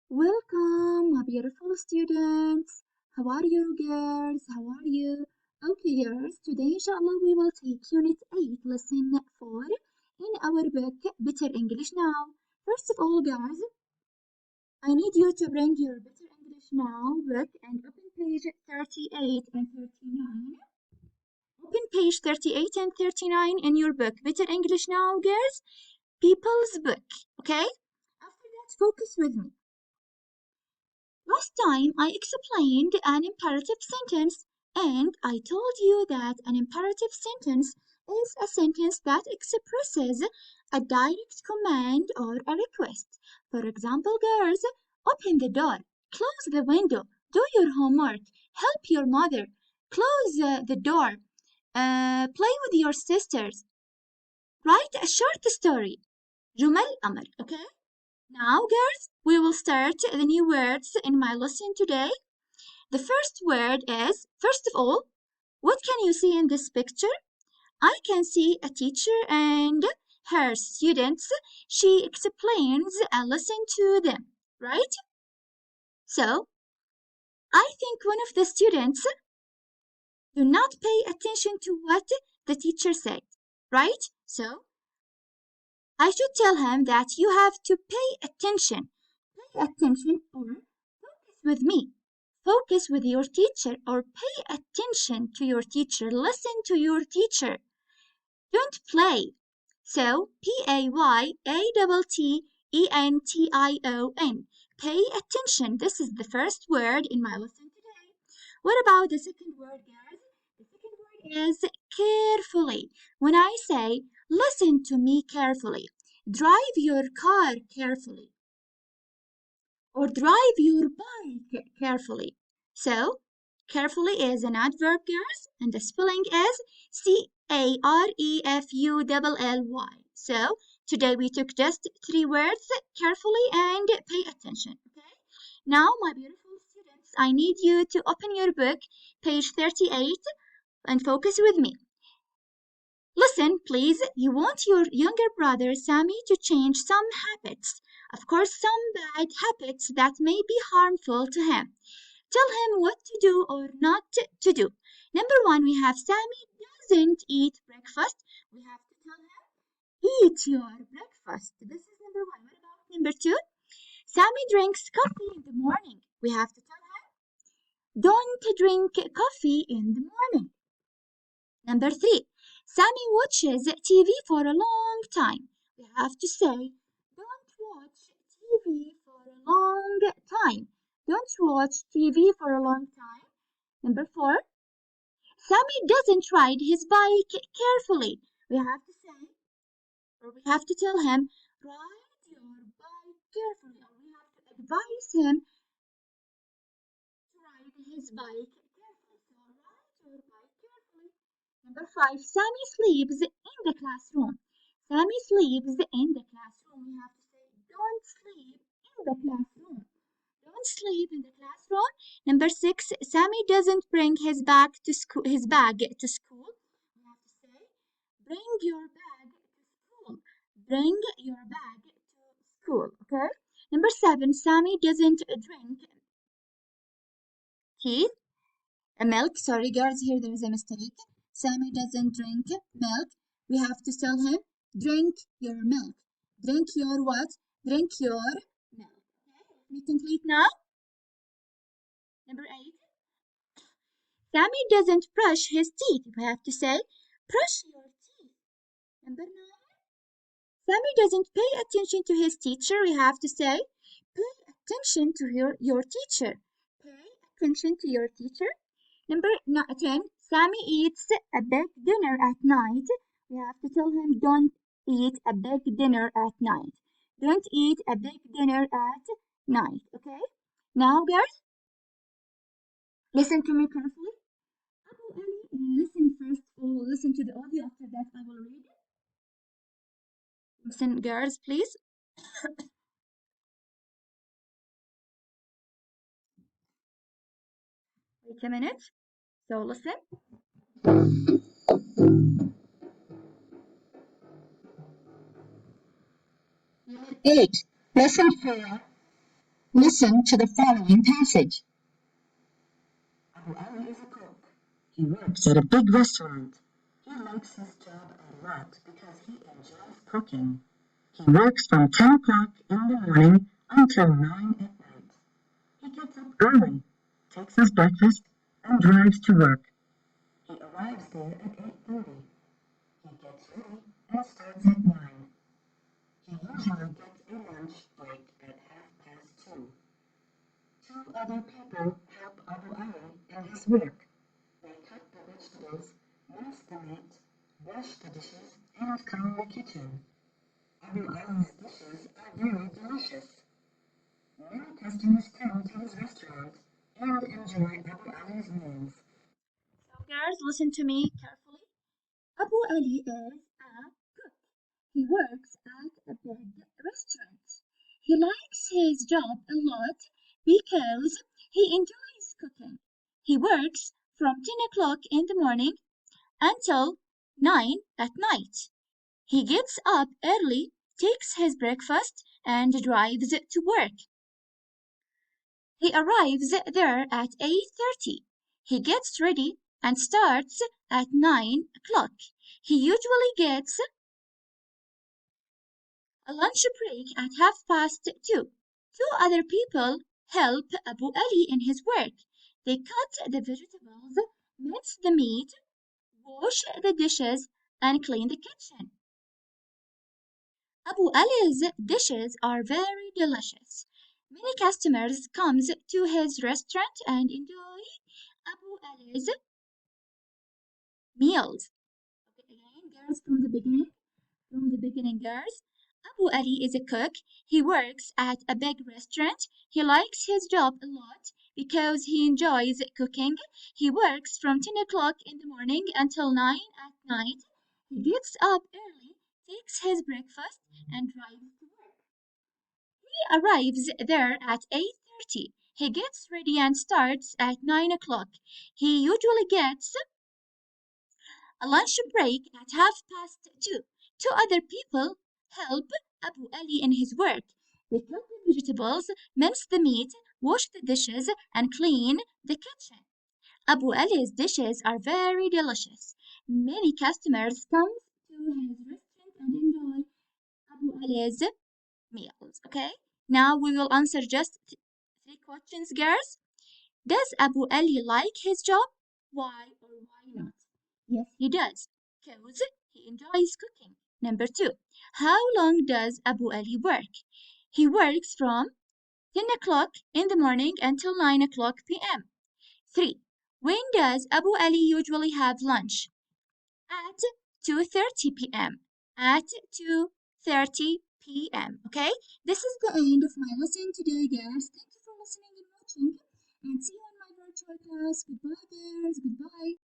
Welcome, my beautiful students. How are you, girls? How are you? Okay, girls, today, inshallah, we will take Unit 8, Lesson 4 in our book, Better English Now. First of all, guys, I need you to bring your Better English Now book and open page 38 and 39. Open page 38 and 39 in your book, Better English Now, girls. People's book, okay? After that, focus with me. Last time I explained an imperative sentence and I told you that an imperative sentence is a sentence that expresses a direct command or a request. For example, girls, open the door, close the window, do your homework, help your mother, close the door, play with your sisters, write a short story. جمل أمر, okay? Now, girls, we will start the new words in my lesson today. The first word is, first of all, what can you see in this picture? I can see a teacher and her students. She explains a lesson to them, right? So, I think one of the students do not pay attention to what the teacher said, right? So, I should tell him that you have to pay attention. Pay attention or focus with me. Focus with your teacher or pay attention to your teacher. Listen to your teacher. Don't play. So, Payattention. Pay attention. This is the first word in my lesson today. What about the second word, guys? The second word is carefully. When I say, listen to me carefully, drive your car carefully, or drive your bike carefully. So, carefully is an adverb, girls, and the spelling is Carefully. So, today we took just 3 words, carefully and pay attention, okay? Now, my beautiful students, I need you to open your book, page 38, and focus with me. Listen, please, you want your younger brother Sammy to change some habits. Of course, some bad habits that may be harmful to him. Tell him what to do or not to do. Number 1, we have Sammy doesn't eat breakfast. We have to tell him, eat your breakfast. This is number 1. What about number 2? Sammy drinks coffee in the morning. We have to tell him, don't drink coffee in the morning. Number 3, Sammy watches TV for a long time. We have to say, don't watch TV for a long time. Don't watch TV for a long time. Number 4, Sammy doesn't ride his bike carefully. We have to say, or we have to tell him, ride your bike carefully. Or we have to advise him to ride his bike carefully. So ride your bike carefully. Number 5, Sammy sleeps in the classroom. Sammy sleeps in the classroom. We have to say, don't sleep in the classroom. Don't sleep in the classroom. Number 6, Sammy doesn't bring his bag to school. We have to say, bring your bag to school. Bring your bag to school. Okay. Number 7, Sammy doesn't drink tea. Milk. Sorry, girls, here there is a mistake. Sammy doesn't drink milk. We have to tell him, drink your milk. Drink your what? Drink your milk. Okay, let me complete now. Number 8. Sammy doesn't brush his teeth. We have to say, brush your teeth. Number 9. Sammy doesn't pay attention to his teacher. We have to say, pay attention to your teacher. Pay attention to your teacher. Number 10, Sammy eats a big dinner at night. We have to tell him, don't eat a big dinner at night. Don't eat a big dinner at night, okay? Now, guys, listen to me carefully. Abu Ali, listen first. Listen to the audio. After that, I will read it. Listen, girls, please. Wait a minute. So, listen. Unit 8, Lesson 4. Listen to the following passage. Abu Ali is a cook. He works at a big restaurant. He likes his job a lot because he enjoys cooking. He works from 10 o'clock in the morning until 9 at night. He gets up early, takes his breakfast, and drives to work. He arrives there at 8:30. He gets ready and starts at 9. He usually gets a lunch break at 2:30. Two other people help Abu Ali in his work. They cut the vegetables, mince the meat, wash the dishes, and clean the kitchen. Abu Ali's dishes are very delicious. Many customers come to his restaurant and enjoy Abu Ali's meals. So, girls, listen to me carefully. Abu Ali is a cook. He works at a big restaurant. He likes his job a lot because he enjoys cooking. He works from 10 o'clock in the morning until 9 at night. He gets up early, takes his breakfast, and drives to work. He arrives there at 8:30. He gets ready and starts at 9 o'clock. He usually gets a lunch break at 2:30. Two other people help Abu Ali in his work. They cut the vegetables, mince the meat, wash the dishes, and clean the kitchen. Abu Ali's dishes are very delicious. Many customers come to his restaurant and enjoy Abu Ali's meals. Okay, again, girls, from the beginning, girls. Abu Ali is a cook. He works at a big restaurant. He likes his job a lot because he enjoys cooking. He works from 10 o'clock in the morning until 9 at night. He gets up early, takes his breakfast, and drives to work. He arrives there at 8:30. He gets ready and starts at 9 o'clock. He usually gets a lunch break at 2:30. Two other people help Abu Ali in his work. They cut the vegetables, mince the meat, wash the dishes, and clean the kitchen. Abu Ali's dishes are very delicious. Many customers come to his restaurant and enjoy Abu Ali's meals. Okay, now we will answer just three questions, girls. Does Abu Ali like his job? Why or why not? Yes, he does, because he enjoys cooking. Number two, how long does Abu Ali work? He works from 10 o'clock in the morning until 9 o'clock p.m. 3. When does Abu Ali usually have lunch? At 2:30 p.m. At 2:30 p.m. Okay? This is the end of my lesson today, guys. Thank you for listening and watching. And see you in my virtual class. Goodbye, girls. Goodbye.